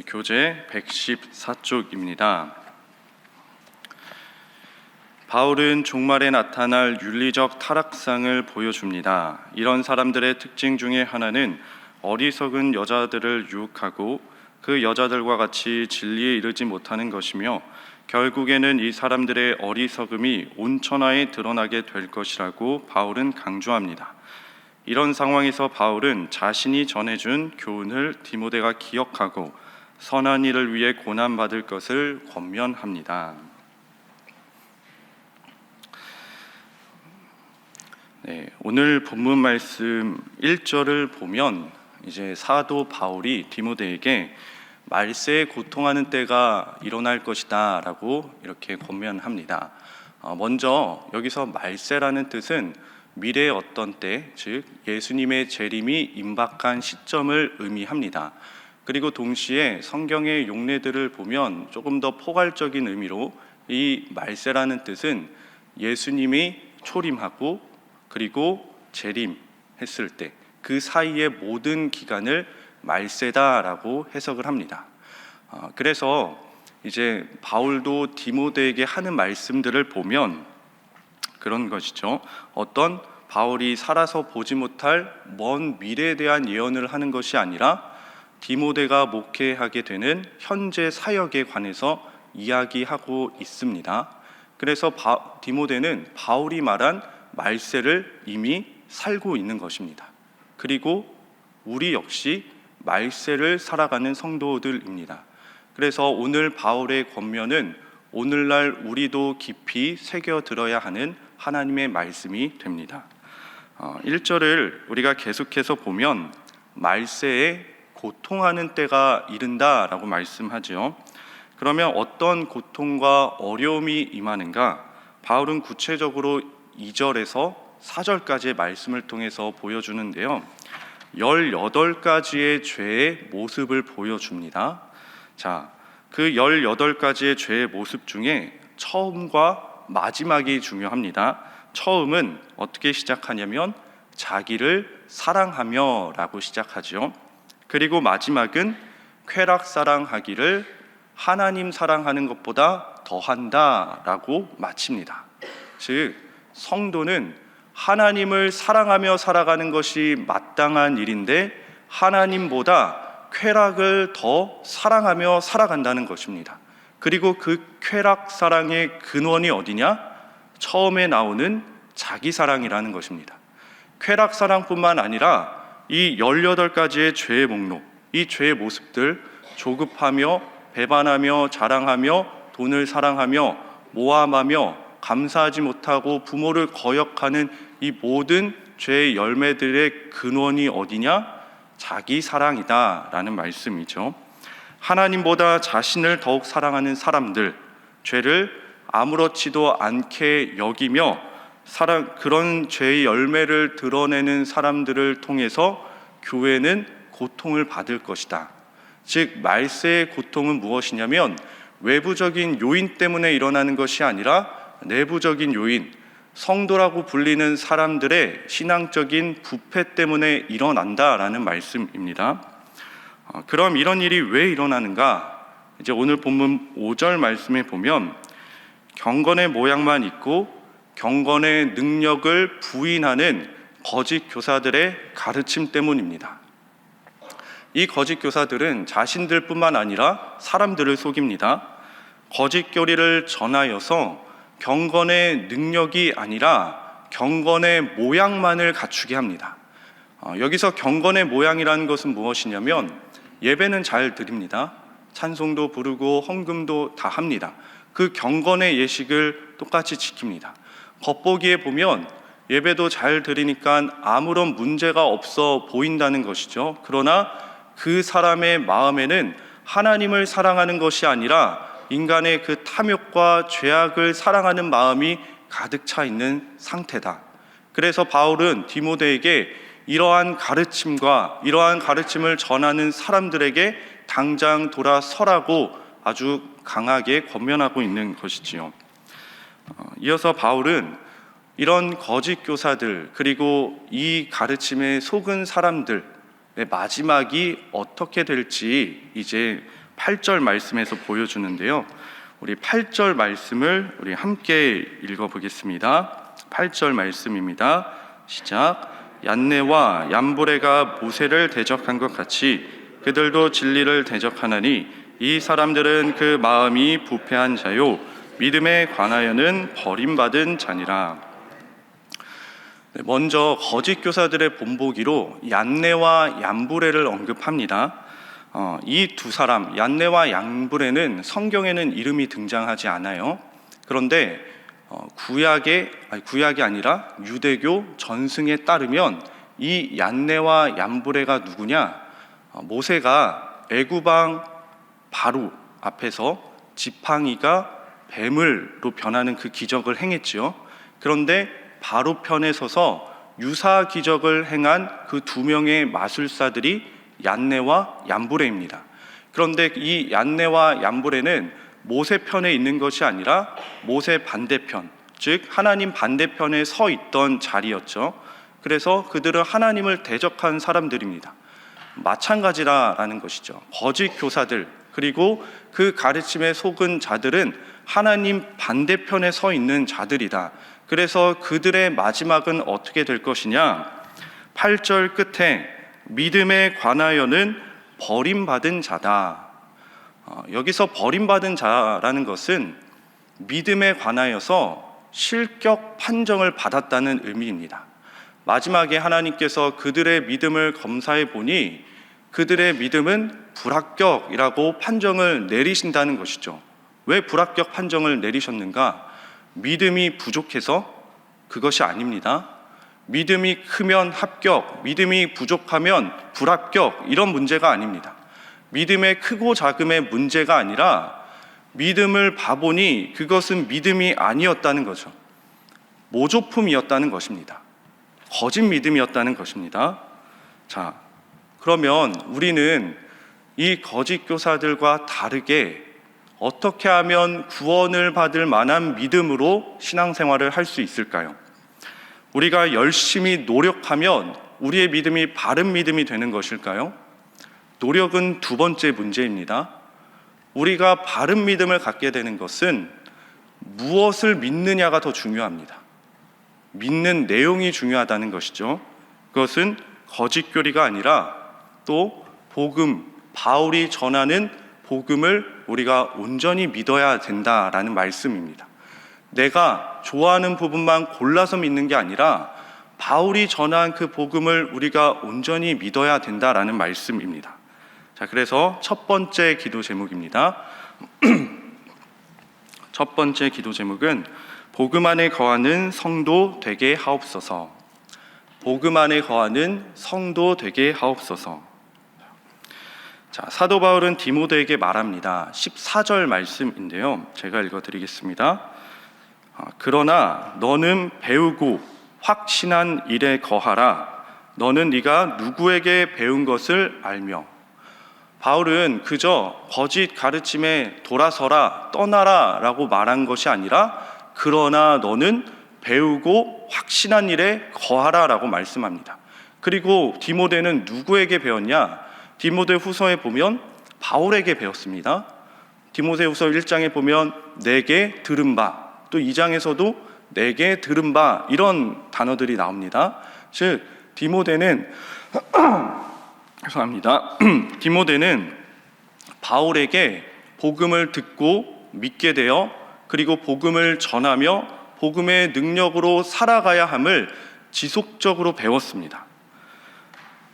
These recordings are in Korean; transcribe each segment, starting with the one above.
교재 114쪽입니다. 바울은 종말에 나타날 윤리적 타락상을 보여줍니다. 이런 사람들의 특징 중에 하나는 어리석은 여자들을 유혹하고 그 여자들과 같이 진리에 이르지 못하는 것이며, 결국에는 이 사람들의 어리석음이 온천하에 드러나게 될 것이라고 바울은 강조합니다. 이런 상황에서 바울은 자신이 전해준 교훈을 디모데가 기억하고 선한 일을 위해 고난받을 것을 권면합니다. 오늘 본문 말씀 1절을 보면 이제 사도 바울이 디모데에게 말세에 고통하는 때가 일어날 것이다 라고 이렇게 권면합니다. 먼저 여기서 말세라는 뜻은 미래의 어떤 때, 즉 예수님의 재림이 임박한 시점을 의미합니다. 그리고 동시에 성경의 용례들을 보면 조금 더 포괄적인 의미로 이 말세라는 뜻은 예수님이 초림하고 그리고 재림했을 때 그 사이의 모든 기간을 말세다라고 해석을 합니다. 그래서 이제 바울도 디모데에게 하는 말씀들을 보면 그런 것이죠. 어떤 바울이 살아서 보지 못할 먼 미래에 대한 예언을 하는 것이 아니라 디모데가 목회하게 되는 현재 사역에 관해서 이야기하고 있습니다. 그래서 디모데는 바울이 말한 말세를 이미 살고 있는 것입니다. 그리고 우리 역시 말세를 살아가는 성도들입니다. 그래서 오늘 바울의 권면은 오늘날 우리도 깊이 새겨들어야 하는 하나님의 말씀이 됩니다. 1절을 우리가 계속해서 보면 말세에 고통하는 때가 이른다라고 말씀하죠. 그러면 어떤 고통과 어려움이 임하는가? 바울은 구체적으로 2절에서 4절까지의 말씀을 통해서 보여주는데요. 18가지의 죄의 모습을 보여줍니다. 자, 그 18가지의 죄의 모습 중에 처음과 마지막이 중요합니다. 처음은 어떻게 시작하냐면 자기를 사랑하며 라고 시작하죠. 그리고 마지막은 쾌락 사랑하기를 하나님 사랑하는 것보다 더한다 라고 마칩니다. 즉 성도는 하나님을 사랑하며 살아가는 것이 마땅한 일인데 하나님보다 쾌락을 더 사랑하며 살아간다는 것입니다. 그리고 그 쾌락 사랑의 근원이 어디냐? 처음에 나오는 자기 사랑이라는 것입니다. 쾌락 사랑뿐만 아니라 이 18가지의 죄의 목록, 이 죄의 모습들, 조급하며 배반하며 자랑하며 돈을 사랑하며 모함하며 감사하지 못하고 부모를 거역하는 이 모든 죄의 열매들의 근원이 어디냐? 자기 사랑이다 라는 말씀이죠. 하나님보다 자신을 더욱 사랑하는 사람들, 죄를 아무렇지도 않게 여기며 그런 죄의 열매를 드러내는 사람들을 통해서 교회는 고통을 받을 것이다. 즉 말세의 고통은 무엇이냐면 외부적인 요인 때문에 일어나는 것이 아니라 내부적인 요인, 성도라고 불리는 사람들의 신앙적인 부패 때문에 일어난다라는 말씀입니다. 그럼 이런 일이 왜 일어나는가? 이제 오늘 본문 5절 말씀에 보면 경건의 모양만 있고 경건의 능력을 부인하는 거짓 교사들의 가르침 때문입니다. 이 거짓 교사들은 자신들뿐만 아니라 사람들을 속입니다. 거짓 교리를 전하여서 경건의 능력이 아니라 경건의 모양만을 갖추게 합니다. 여기서 경건의 모양이라는 것은 무엇이냐면 예배는 잘 드립니다. 찬송도 부르고 헌금도 다 합니다. 그 경건의 예식을 똑같이 지킵니다. 겉보기에 보면 예배도 잘 드리니까 아무런 문제가 없어 보인다는 것이죠. 그러나 그 사람의 마음에는 하나님을 사랑하는 것이 아니라 인간의 그 탐욕과 죄악을 사랑하는 마음이 가득 차 있는 상태다. 그래서 바울은 디모데에게 이러한 가르침을 전하는 사람들에게 당장 돌아서라고 아주 강하게 권면하고 있는 것이지요. 이어서 바울은 이런 거짓 교사들 그리고 이 가르침에 속은 사람들 마지막이 어떻게 될지 이제 8절 말씀에서 보여주는데요. 우리 8절 말씀을 우리 함께 읽어보겠습니다. 8절 말씀입니다. 시작. 얀네와 얀브레가 모세를 대적한 것 같이 그들도 진리를 대적하나니 이 사람들은 그 마음이 부패한 자요 믿음에 관하여는 버림받은 자니라. 먼저 거짓 교사들의 본보기로 얀네와 얀브레를 언급합니다. 이 두 사람, 얀네와 얀브레는 성경에는 이름이 등장하지 않아요. 그런데 구약이 아니라 유대교 전승에 따르면 이 얀네와 얀브레가 누구냐? 모세가 애굽왕 바로 앞에서 지팡이가 뱀으로 변하는 그 기적을 행했지요. 그런데 바로 편에 서서 유사 기적을 행한 그 두 명의 마술사들이 얀네와 얀브레입니다. 그런데 이 얀네와 얀브레는 모세 편에 있는 것이 아니라 모세 반대편, 즉 하나님 반대편에 서 있던 자리였죠. 그래서 그들은 하나님을 대적한 사람들입니다. 마찬가지라는 것이죠. 거짓 교사들, 그리고 그 가르침에 속은 자들은 하나님 반대편에 서 있는 자들이다. 그래서 그들의 마지막은 어떻게 될 것이냐? 8절 끝에 믿음에 관하여는 버림받은 자다. 여기서 버림받은 자라는 것은 믿음에 관하여서 실격 판정을 받았다는 의미입니다. 마지막에 하나님께서 그들의 믿음을 검사해 보니 그들의 믿음은 불합격이라고 판정을 내리신다는 것이죠. 왜 불합격 판정을 내리셨는가? 믿음이 부족해서? 그것이 아닙니다. 믿음이 크면 합격, 믿음이 부족하면 불합격, 이런 문제가 아닙니다. 믿음의 크고 작음의 문제가 아니라 믿음을 봐보니 그것은 믿음이 아니었다는 거죠. 모조품이었다는 것입니다. 거짓 믿음이었다는 것입니다. 자, 그러면 우리는 이 거짓 교사들과 다르게 어떻게 하면 구원을 받을 만한 믿음으로 신앙생활을 할 수 있을까요? 우리가 열심히 노력하면 우리의 믿음이 바른 믿음이 되는 것일까요? 노력은 두 번째 문제입니다. 우리가 바른 믿음을 갖게 되는 것은 무엇을 믿느냐가 더 중요합니다. 믿는 내용이 중요하다는 것이죠. 그것은 거짓 교리가 아니라 또 복음, 바울이 전하는 복음을 우리가 온전히 믿어야 된다라는 말씀입니다. 내가 좋아하는 부분만 골라서 믿는 게 아니라 바울이 전한 그 복음을 우리가 온전히 믿어야 된다라는 말씀입니다. 자, 그래서 첫 번째 기도 제목입니다. 첫 번째 기도 제목은 복음 안에 거하는 성도 되게 하옵소서. 복음 안에 거하는 성도 되게 하옵소서. 자, 사도 바울은 디모데에게 말합니다. 14절 말씀인데요. 제가 읽어드리겠습니다. 그러나 너는 배우고 확신한 일에 거하라. 너는 네가 누구에게 배운 것을 알며. 바울은 그저 거짓 가르침에 돌아서라, 떠나라 라고 말한 것이 아니라 그러나 너는 배우고 확신한 일에 거하라 라고 말씀합니다. 그리고 디모데는 누구에게 배웠냐? 디모데 후서에 보면 바울에게 배웠습니다. 디모데 후서 1장에 보면 내게 들은 바, 또 2장에서도 내게 들은 바, 이런 단어들이 나옵니다. 즉 디모데는 죄송합니다. 디모데는 바울에게 복음을 듣고 믿게 되어 그리고 복음을 전하며 복음의 능력으로 살아가야 함을 지속적으로 배웠습니다.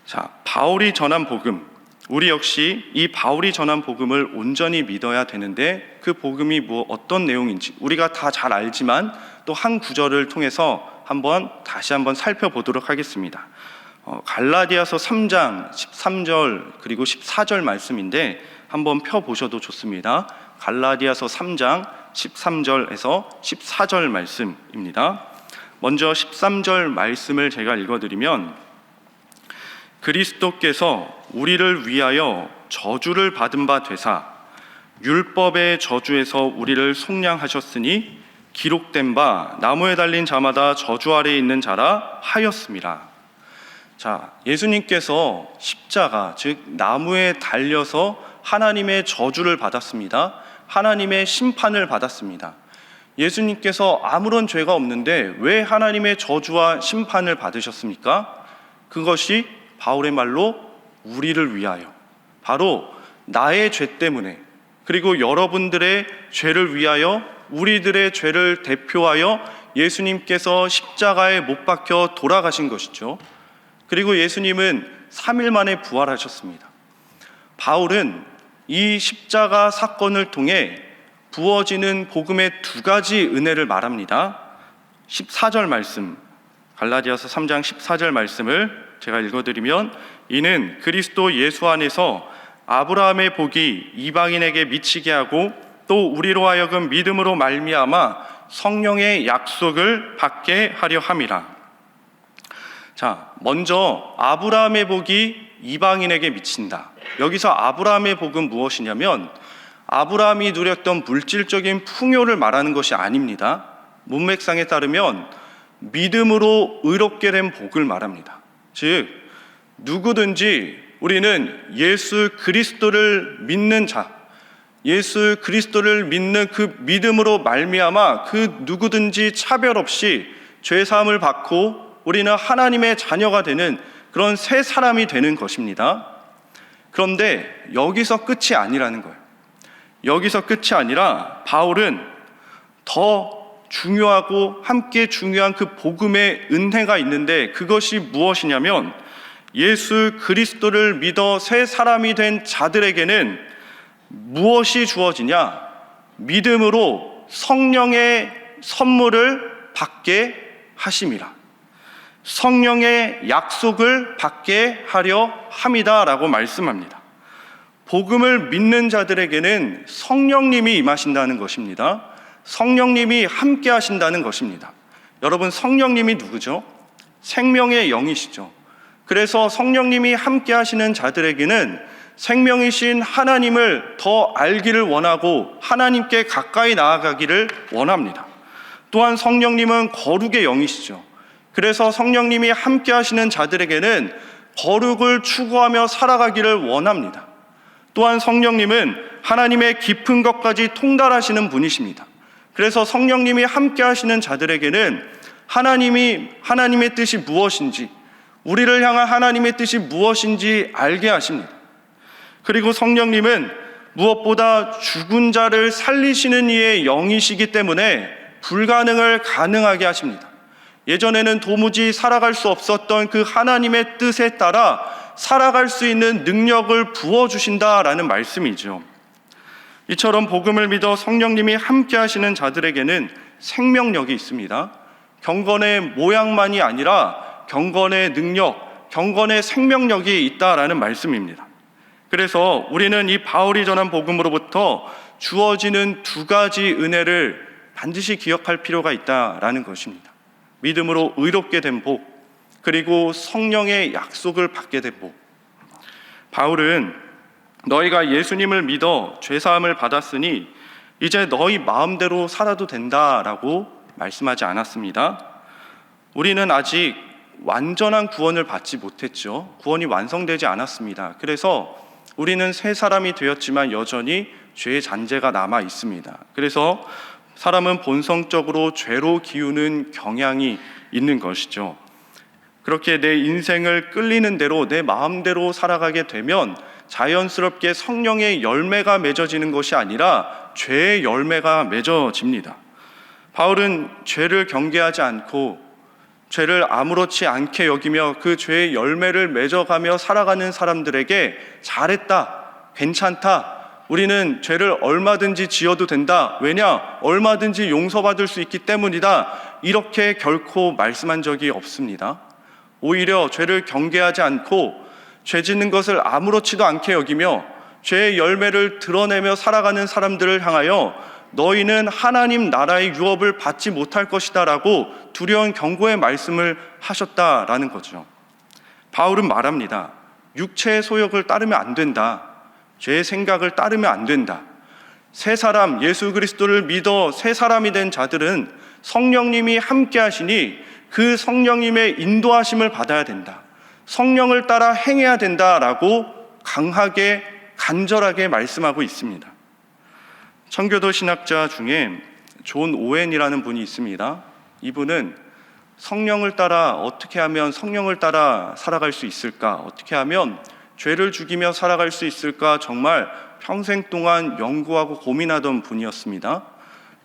자, 바울이 전한 복음, 우리 역시 이 바울이 전한 복음을 온전히 믿어야 되는데 그 복음이 어떤 내용인지 우리가 다 잘 알지만 또 한 구절을 통해서 다시 한번 살펴보도록 하겠습니다. 갈라디아서 3장 13절 그리고 14절 말씀인데 한번 펴보셔도 좋습니다. 갈라디아서 3장 13절에서 14절 말씀입니다. 먼저 13절 말씀을 제가 읽어드리면 그리스도께서 우리를 위하여 저주를 받은 바 되사 율법의 저주에서 우리를 속량하셨으니 기록된 바 나무에 달린 자마다 저주 아래에 있는 자라 하였습니다. 자, 예수님께서 십자가, 즉 나무에 달려서 하나님의 저주를 받았습니다. 하나님의 심판을 받았습니다. 예수님께서 아무런 죄가 없는데 왜 하나님의 저주와 심판을 받으셨습니까? 그것이 바울의 말로 우리를 위하여, 바로 나의 죄 때문에, 그리고 여러분들의 죄를 위하여, 우리들의 죄를 대표하여 예수님께서 십자가에 못 박혀 돌아가신 것이죠. 그리고 예수님은 3일 만에 부활하셨습니다. 바울은 이 십자가 사건을 통해 부어지는 복음의 두 가지 은혜를 말합니다. 14절 말씀, 갈라디아서 3장 14절 말씀을 제가 읽어드리면, 이는 그리스도 예수 안에서 아브라함의 복이 이방인에게 미치게 하고 또 우리로 하여금 믿음으로 말미암아 성령의 약속을 받게 하려 함이라. 자, 먼저 아브라함의 복이 이방인에게 미친다. 여기서 아브라함의 복은 무엇이냐면 아브라함이 누렸던 물질적인 풍요를 말하는 것이 아닙니다. 문맥상에 따르면 믿음으로 의롭게 된 복을 말합니다. 즉 누구든지 우리는 예수 그리스도를 믿는 자, 예수 그리스도를 믿는 그 믿음으로 말미암아 그 누구든지 차별 없이 죄 사함을 받고 우리는 하나님의 자녀가 되는 그런 새 사람이 되는 것입니다. 그런데 여기서 끝이 아니라는 거예요. 여기서 끝이 아니라 바울은 더 중요하고 함께 중요한 그 복음의 은혜가 있는데, 그것이 무엇이냐면 예수 그리스도를 믿어 새 사람이 된 자들에게는 무엇이 주어지냐? 믿음으로 성령의 선물을 받게 하심이라, 성령의 약속을 받게 하려 함이다라고 말씀합니다. 복음을 믿는 자들에게는 성령님이 임하신다는 것입니다. 성령님이 함께 하신다는 것입니다. 여러분, 성령님이 누구죠? 생명의 영이시죠. 그래서 성령님이 함께 하시는 자들에게는 생명이신 하나님을 더 알기를 원하고 하나님께 가까이 나아가기를 원합니다. 또한 성령님은 거룩의 영이시죠. 그래서 성령님이 함께 하시는 자들에게는 거룩을 추구하며 살아가기를 원합니다. 또한 성령님은 하나님의 깊은 것까지 통달하시는 분이십니다. 그래서 성령님이 함께 하시는 자들에게는 하나님의 뜻이 무엇인지, 우리를 향한 하나님의 뜻이 무엇인지 알게 하십니다. 그리고 성령님은 무엇보다 죽은 자를 살리시는 이의 영이시기 때문에 불가능을 가능하게 하십니다. 예전에는 도무지 살아갈 수 없었던 그 하나님의 뜻에 따라 살아갈 수 있는 능력을 부어주신다라는 말씀이죠. 이처럼 복음을 믿어 성령님이 함께 하시는 자들에게는 생명력이 있습니다. 경건의 모양만이 아니라 경건의 능력, 경건의 생명력이 있다라는 말씀입니다. 그래서 우리는 이 바울이 전한 복음으로부터 주어지는 두 가지 은혜를 반드시 기억할 필요가 있다라는 것입니다. 믿음으로 의롭게 된 복, 그리고 성령의 약속을 받게 된 복. 바울은 너희가 예수님을 믿어 죄사함을 받았으니 이제 너희 마음대로 살아도 된다라고 말씀하지 않았습니다. 우리는 아직 완전한 구원을 받지 못했죠. 구원이 완성되지 않았습니다. 그래서 우리는 새 사람이 되었지만 여전히 죄의 잔재가 남아 있습니다. 그래서 사람은 본성적으로 죄로 기우는 경향이 있는 것이죠. 그렇게 내 인생을 끌리는 대로 내 마음대로 살아가게 되면 자연스럽게 성령의 열매가 맺어지는 것이 아니라 죄의 열매가 맺어집니다. 바울은 죄를 경계하지 않고 죄를 아무렇지 않게 여기며 그 죄의 열매를 맺어가며 살아가는 사람들에게 잘했다, 괜찮다, 우리는 죄를 얼마든지 지어도 된다, 왜냐? 얼마든지 용서받을 수 있기 때문이다, 이렇게 결코 말씀한 적이 없습니다. 오히려 죄를 경계하지 않고 죄 짓는 것을 아무렇지도 않게 여기며 죄의 열매를 드러내며 살아가는 사람들을 향하여 너희는 하나님 나라의 유업을 받지 못할 것이다 라고 두려운 경고의 말씀을 하셨다라는 거죠. 바울은 말합니다. 육체의 소욕을 따르면 안 된다. 죄의 생각을 따르면 안 된다. 새 사람, 예수 그리스도를 믿어 새 사람이 된 자들은 성령님이 함께 하시니 그 성령님의 인도하심을 받아야 된다. 성령을 따라 행해야 된다라고 강하게 간절하게 말씀하고 있습니다. 청교도 신학자 중에 존 오웬이라는 분이 있습니다. 이분은 성령을 따라 어떻게 하면 성령을 따라 살아갈 수 있을까? 어떻게 하면 죄를 죽이며 살아갈 수 있을까? 정말 평생 동안 연구하고 고민하던 분이었습니다.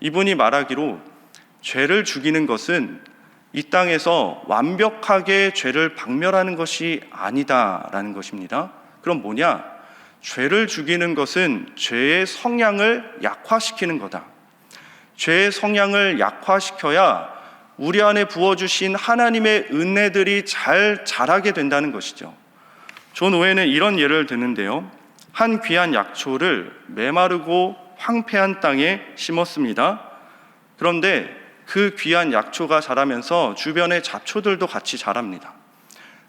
이분이 말하기로 죄를 죽이는 것은 이 땅에서 완벽하게 죄를 박멸하는 것이 아니다라는 것입니다. 그럼 뭐냐? 죄를 죽이는 것은 죄의 성향을 약화시키는 거다. 죄의 성향을 약화시켜야 우리 안에 부어주신 하나님의 은혜들이 잘 자라게 된다는 것이죠. 존 오웬은 이런 예를 드는데요. 한 귀한 약초를 메마르고 황폐한 땅에 심었습니다. 그런데 그 귀한 약초가 자라면서 주변의 잡초들도 같이 자랍니다.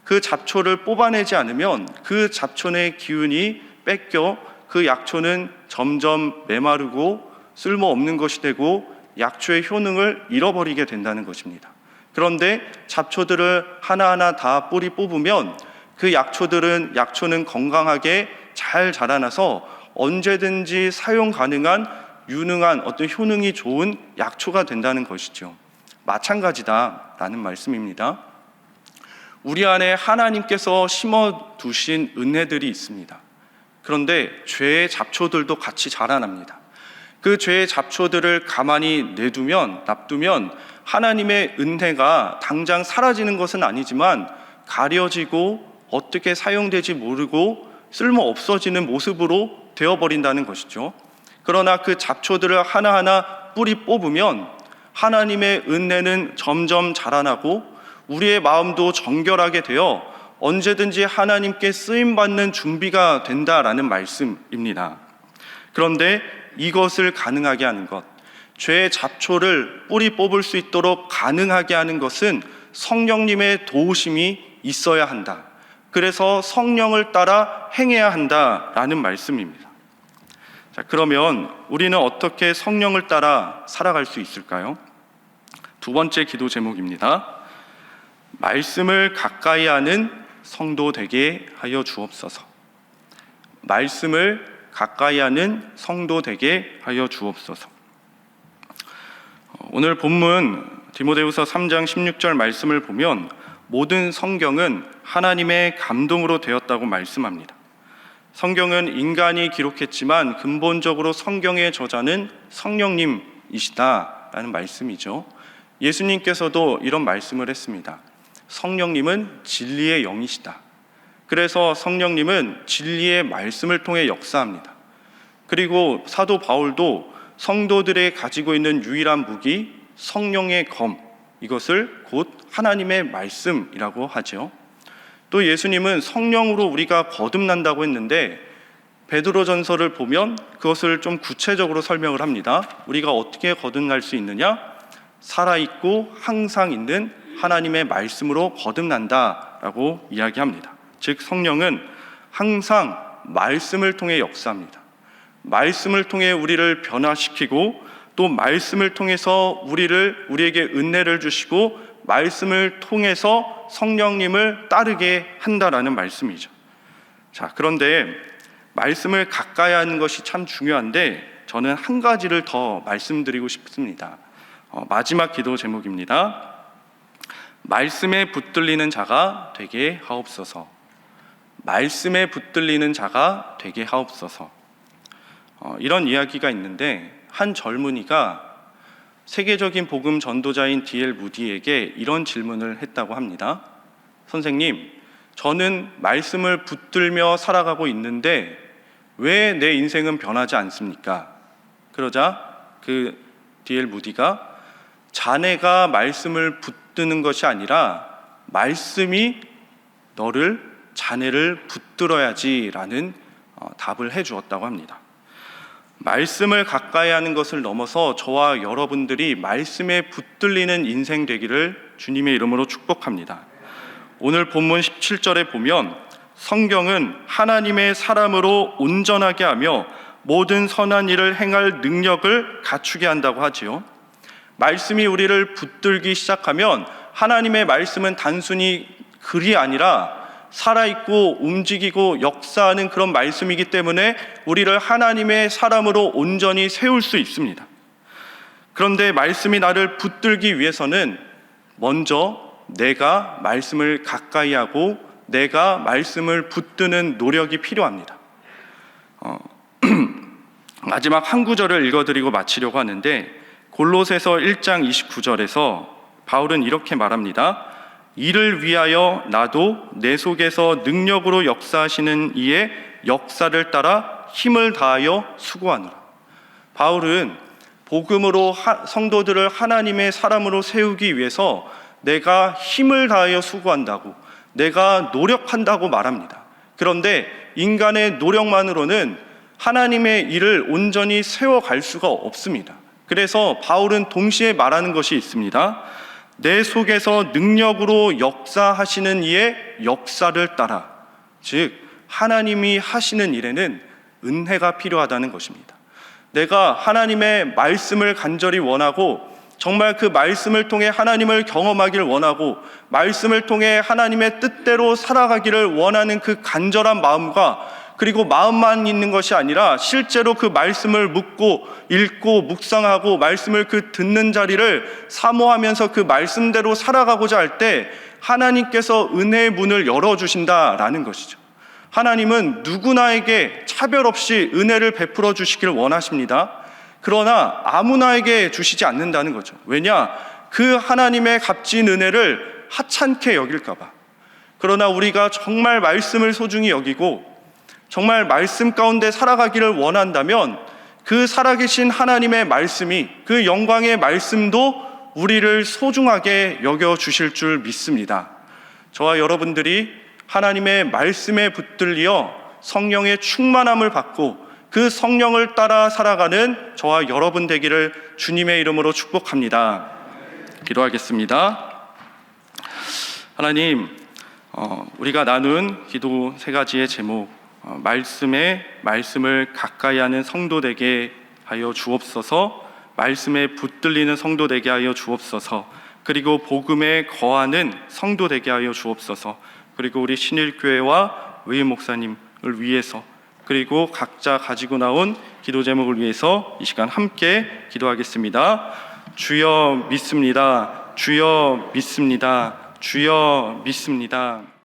그 잡초를 뽑아내지 않으면 그 잡초의 기운이 뺏겨 그 약초는 점점 메마르고 쓸모없는 것이 되고 약초의 효능을 잃어버리게 된다는 것입니다. 그런데 잡초들을 하나하나 다 뿌리 뽑으면 그 약초는 건강하게 잘 자라나서 언제든지 사용 가능한 유능한 어떤 효능이 좋은 약초가 된다는 것이죠. 마찬가지다라는 말씀입니다. 우리 안에 하나님께서 심어두신 은혜들이 있습니다. 그런데 죄의 잡초들도 같이 자라납니다. 그 죄의 잡초들을 가만히 놔두면 하나님의 은혜가 당장 사라지는 것은 아니지만 가려지고 어떻게 사용되지 모르고 쓸모 없어지는 모습으로 되어버린다는 것이죠. 그러나 그 잡초들을 하나하나 뿌리 뽑으면 하나님의 은혜는 점점 자라나고 우리의 마음도 정결하게 되어 언제든지 하나님께 쓰임받는 준비가 된다라는 말씀입니다. 그런데 이것을 가능하게 하는 것, 죄의 잡초를 뿌리 뽑을 수 있도록 가능하게 하는 것은 성령님의 도우심이 있어야 한다. 그래서 성령을 따라 행해야 한다라는 말씀입니다. 자, 그러면 우리는 어떻게 성령을 따라 살아갈 수 있을까요? 두 번째 기도 제목입니다. 말씀을 가까이 하는 성도 되게 하여 주옵소서. 말씀을 가까이 하는 성도 되게 하여 주옵소서. 오늘 본문 디모데후서 3장 16절 말씀을 보면 모든 성경은 하나님의 감동으로 되었다고 말씀합니다. 성경은 인간이 기록했지만 근본적으로 성경의 저자는 성령님이시다라는 말씀이죠. 예수님께서도 이런 말씀을 했습니다. 성령님은 진리의 영이시다. 그래서 성령님은 진리의 말씀을 통해 역사합니다. 그리고 사도 바울도 성도들의 가지고 있는 유일한 무기 성령의 검, 이것을 곧 하나님의 말씀이라고 하죠. 또 예수님은 성령으로 우리가 거듭난다고 했는데 베드로전서를 보면 그것을 좀 구체적으로 설명을 합니다. 우리가 어떻게 거듭날 수 있느냐? 살아있고 항상 있는 하나님의 말씀으로 거듭난다라고 이야기합니다. 즉 성령은 항상 말씀을 통해 역사합니다. 말씀을 통해 우리를 변화시키고 또 말씀을 통해서 우리에게 은혜를 주시고 말씀을 통해서 성령님을 따르게 한다라는 말씀이죠. 자, 그런데 말씀을 가까이 하는 것이 참 중요한데 저는 한 가지를 더 말씀드리고 싶습니다. 마지막 기도 제목입니다. 말씀에 붙들리는 자가 되게 하옵소서. 말씀에 붙들리는 자가 되게 하옵소서. 이런 이야기가 있는데 한 젊은이가 세계적인 복음 전도자인 D.L. 무디에게 이런 질문을 했다고 합니다. 선생님, 저는 말씀을 붙들며 살아가고 있는데 왜 내 인생은 변하지 않습니까? 그러자 그 D.L. 무디가 자네가 말씀을 붙드는 것이 아니라 말씀이 자네를 붙들어야지라는 답을 해주었다고 합니다. 말씀을 가까이 하는 것을 넘어서 저와 여러분들이 말씀에 붙들리는 인생 되기를 주님의 이름으로 축복합니다. 오늘 본문 17절에 보면 성경은 하나님의 사람으로 온전하게 하며 모든 선한 일을 행할 능력을 갖추게 한다고 하지요. 말씀이 우리를 붙들기 시작하면 하나님의 말씀은 단순히 글이 아니라 살아있고 움직이고 역사하는 그런 말씀이기 때문에 우리를 하나님의 사람으로 온전히 세울 수 있습니다. 그런데 말씀이 나를 붙들기 위해서는 먼저 내가 말씀을 가까이 하고 내가 말씀을 붙드는 노력이 필요합니다. 마지막 한 구절을 읽어드리고 마치려고 하는데, 골로새서 1장 29절에서 바울은 이렇게 말합니다. 이를 위하여 나도 내 속에서 능력으로 역사하시는 이의 역사를 따라 힘을 다하여 수고하노라. 바울은 복음으로 성도들을 하나님의 사람으로 세우기 위해서 내가 힘을 다하여 수고한다고, 내가 노력한다고 말합니다. 그런데 인간의 노력만으로는 하나님의 일을 온전히 세워갈 수가 없습니다. 그래서 바울은 동시에 말하는 것이 있습니다. 내 속에서 능력으로 역사하시는 이의 역사를 따라, 즉 하나님이 하시는 일에는 은혜가 필요하다는 것입니다. 내가 하나님의 말씀을 간절히 원하고 정말 그 말씀을 통해 하나님을 경험하기를 원하고 말씀을 통해 하나님의 뜻대로 살아가기를 원하는 그 간절한 마음과, 그리고 마음만 있는 것이 아니라 실제로 그 말씀을 묵고 읽고 묵상하고 말씀을 그 듣는 자리를 사모하면서 그 말씀대로 살아가고자 할 때 하나님께서 은혜의 문을 열어주신다라는 것이죠. 하나님은 누구나에게 차별 없이 은혜를 베풀어 주시길 원하십니다. 그러나 아무나에게 주시지 않는다는 거죠. 왜냐? 그 하나님의 값진 은혜를 하찮게 여길까 봐. 그러나 우리가 정말 말씀을 소중히 여기고 정말 말씀 가운데 살아가기를 원한다면 그 살아계신 하나님의 말씀이, 그 영광의 말씀도 우리를 소중하게 여겨주실 줄 믿습니다. 저와 여러분들이 하나님의 말씀에 붙들려 성령의 충만함을 받고 그 성령을 따라 살아가는 저와 여러분 되기를 주님의 이름으로 축복합니다. 기도하겠습니다. 하나님, 우리가 나눈 기도 세 가지의 제목, 말씀을 가까이 하는 성도 되게 하여 주옵소서, 말씀에 붙들리는 성도 되게 하여 주옵소서, 그리고 복음에 거하는 성도 되게 하여 주옵소서, 그리고 우리 신일교회와 의인 목사님을 위해서, 그리고 각자 가지고 나온 기도 제목을 위해서 이 시간 함께 기도하겠습니다. 주여 믿습니다. 주여 믿습니다. 주여 믿습니다.